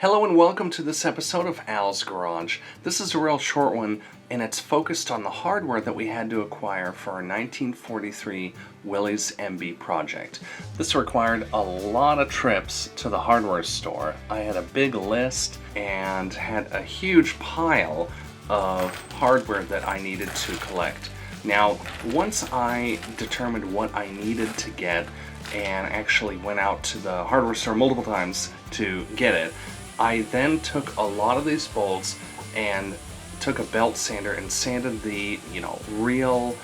Hello and welcome to this episode of Al's Garage. This is a real short one, and it's focused on the hardware that we had to acquire for our 1943 Willys MB project. This required a lot of trips to the hardware store. I had a big list and had a huge pile of hardware that I needed to collect. Now, once I determined what I needed to get and actually went out to the hardware store multiple times to get it, I then took a lot of these bolts and took a belt sander and sanded the, real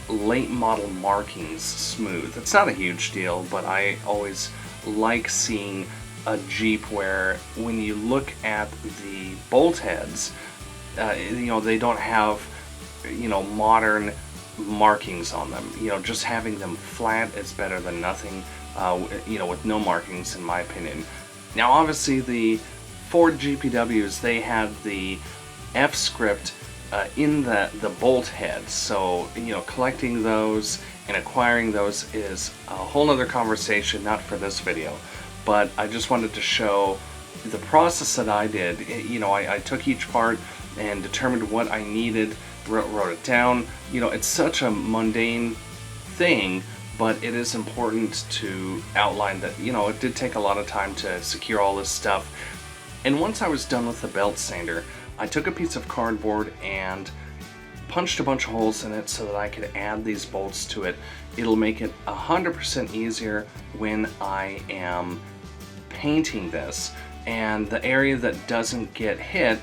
late model markings smooth. It's not a huge deal, but I always like seeing a Jeep where when you look at the bolt heads, they don't have, modern markings on them. Just having them flat is better than nothing, with no markings, in my opinion. Now, obviously, the Ford GPWs, they have the F script in the bolt head, so collecting those and acquiring those is a whole nother conversation, not for this video. But I just wanted to show the process that I did. I took each part and determined what I needed, wrote it down. It's such a mundane thing, but it is important to outline that, it did take a lot of time to secure all this stuff. And once I was done with the belt sander, I took a piece of cardboard and punched a bunch of holes in it so that I could add these bolts to it. It'll make it 100% easier when I am painting this. And the area that doesn't get hit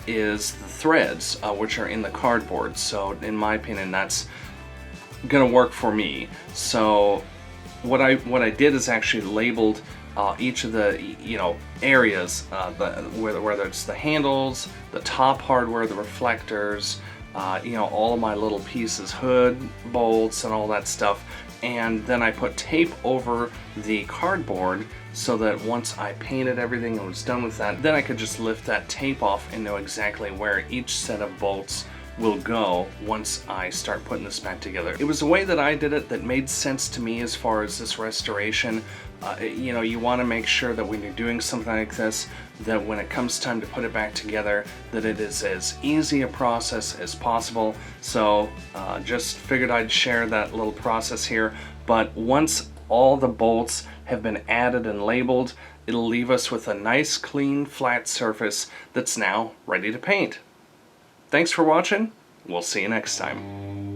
is the threads, which are in the cardboard. So in my opinion, that's gonna work for me. So what I did is actually labeled each of the areas, whether it's the handles, the top hardware, the reflectors, all of my little pieces, hood, bolts, and all that stuff. And then I put tape over the cardboard so that once I painted everything and was done with that, then I could just lift that tape off and know exactly where each set of bolts will go once I start putting this back together. It was a way that I did it that made sense to me as far as this restoration. You want to make sure that when you're doing something like this, that when it comes time to put it back together, that it is as easy a process as possible. So just figured I'd share that little process here. But once all the bolts have been added and labeled, it'll leave us with a nice, clean, flat surface that's now ready to paint. Thanks for watching. We'll see you next time.